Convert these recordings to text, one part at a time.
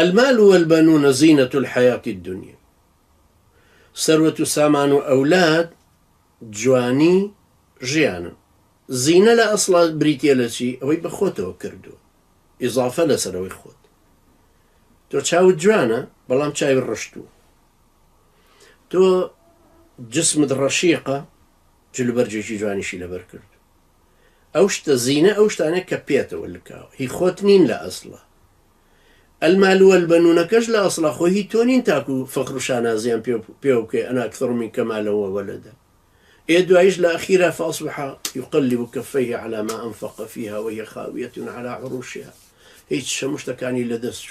المال والبنون زينة الحياة الدنيا. ثروة سامان وأولاد جواني ژیانن. زینە لە ئەسڵا بریتە لە چی؟ ئەوەی بە خۆتەوە کردووە، ئیزافە لەسەرەوەی خۆت. تۆ چاوت جوانە بەڵام چاوی ڕشتووە، تۆ جسمت ڕەشیقە جلوبەرجێکی جوانیشی لەبەر کرد. ئەو شتە زینە ئەو شتانێک کە پێێتەوە لکاوە، هی خۆت نین لە ئەسڵە. المال والبنونەکەش لە ئەسڵا خۆ هی تۆ نین تاکو فەقر و شانازیان پێ بکەی ئەنا ئەکثر منکە مالەوە وەلەدە. دوایش لأخيرا فأصبح يقلب كفيه على ما أنفق فيها وهي خاوية على عروشها. هيك مشتكاني لدسش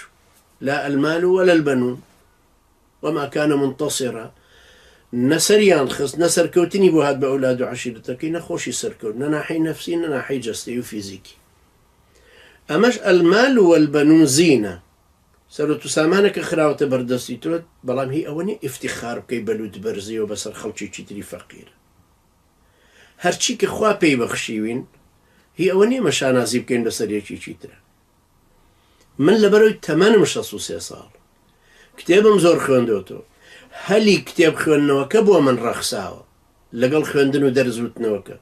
لا المال ولا البنون وما كان منتصرا. نسريان خص نسر كوتني بهاد بأولاد عشيرتك نخوشي سركوت نناحي نفسي نناحي جسدي وفيزيكي. أمش المال والبنون زينة سرت سامانك خراوة بردستي تود بلام هي أوني افتخار كي بلود برزي وبسر خلشي تري فقير. هەرچی کە خوا پێی بەخشیوین هی ئەوە نیە مەشانازی بکەین لەسەر یەکێکی ترە. من لەبەرەوەی تەمەنم 63 ساڵ کتێبم زۆر خوێندەوەتەوە، هەلی کتێب خوێندنەوەکە بۆ من ڕەخساوە لەگەڵ خوێندن و دەرزوتنەوەکە.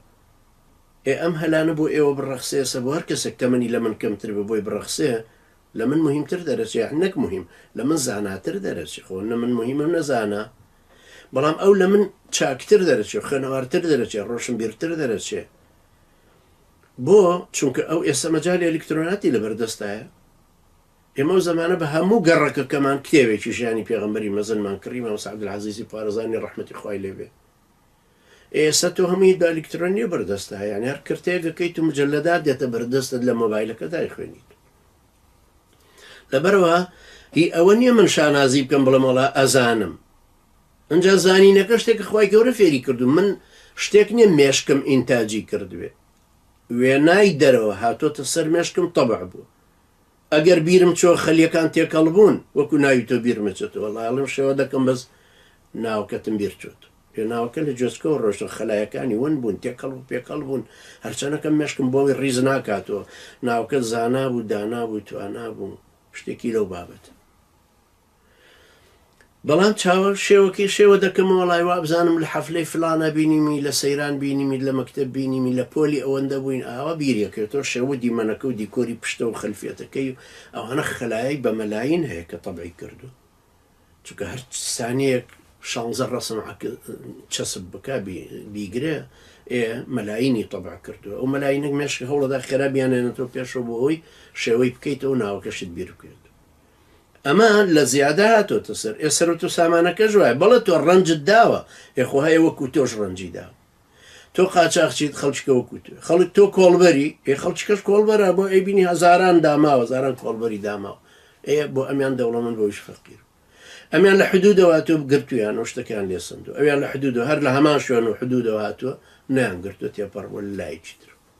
ئەم هەلانە بۆ ئێوە بڕەخسێسە بۆ هەر کەسێک تەمەنی لە من کەمتر بە بۆی بڕەخسێ لە من مهمتر دەرەچێ، نەک مهم لە من زاناتر دەرەچێ. خۆ لە من مهمە نەزانە، بەڵام ئەو لە من چاکتر دەرەچێ، خوێنەوارتر دەرەچێ، ڕۆشنبیرتر دەرەچێ. بۆ چونکە ئەو ئێستا مەجای ئەلکترۆناتی لەبەردەستایە. ئێمە ئەو زەمانە بە هەموو گەڕەکەکەمان کتێوێکی ژیانی پێغەمبەری مەزنمان کڕی مامۆستا عەبدولعەزیزی پارێزانی ڕەحمەتی خوای لێبێ. ئێستا تۆ هەمووی ئەلکترۆنیە بەردەستە، یعنی هەر کردێکەکەیت و مجەلەدات دێتە بەردەستت لە مۆبایلەکە دایخوێنیت. لەبەرەوە هی ئەوە نییە من شانازی بکەم بڵێم وەڵا ئەزانم. ئەنجا زانینەکە شتێکە خوای گەورە فێری کردو. من شتێک نییە مێشکم ئینتاجی کردوێ، وێنای دەرەوە هاتۆتە سەر مێشکم تەبع بوو. ئەگەر بیرم چۆ خەلیەکان تێکەڵ بوون وەکو ناوی تۆ بیرمەچێتەوە، وەڵڵێم شێوە دەکەم بەس ناوکەتم بیر چۆت. پێناوەکە لە جۆچکەوە ڕۆژتە خەلایەکانی ون بوون، تێکەڵ و پێکەڵ بوون، هەرچەنەکەم مێشکم بۆی ڕیز ناکاتەوە. ناوکە زانا بوو، دانا بوو، توانا بوو، شتێکی لەو بابەتە. بەڵام چاوە شێوەکەی شێوە دەکەمەوە وەڵای وا بزانم لە حەفلەی فلانە بینیمی، لە سەیران بینیمی، لە مەکتەب بینیمی، لە پۆلی ئەوەندە بووین. ئاوا بیرەکەوێتەوە شێوە دیمەنەکە و دیکۆری پشتە و خەلفێتەکەی و ئەوانە خەلایەک بە مەلاین هەیە کە تەبعی کردو. چونکە هەر سانیەک 16 ڕەسم چەسب بکا بیگرێ مەلاینی تەبع کردووە. ئەو مەلاینێک مێشک هەوڵەدا خێرابیانێنێتەوە پێشەوە بۆ ئەوی شێوەی بکەیتەوە ناوەکەشت بیر بکرێت. ئەمە لە زیادە هاتۆتە سەر ئێسەرەوە تۆ سامانەکە ژوایە، بەڵێ تۆ ڕەنجت داوە، یخۆ هەیە وەکو تۆش ڕەنجی داوە. تۆ قاچاقچیت خەڵچکە وەکو تۆ، خەڵک تۆ کۆڵبەری خەڵچکەش کۆڵبەرە بۆ ئەیبینی هەزاران داماوە، هەزاران کۆڵبەری داماوە. بۆ ئەمیان دەوڵەمەند بۆیش فەقیر. ئەمیان لە حدودەوە هاتووە گرتویان ئەو شتەکان لێسەندووە، ئەویان لە حدودەوە هەر لە هەمان شوێن و حدودەوە هاتووە نەیان گرتووە تێپەڕ بۆ لایکی تر.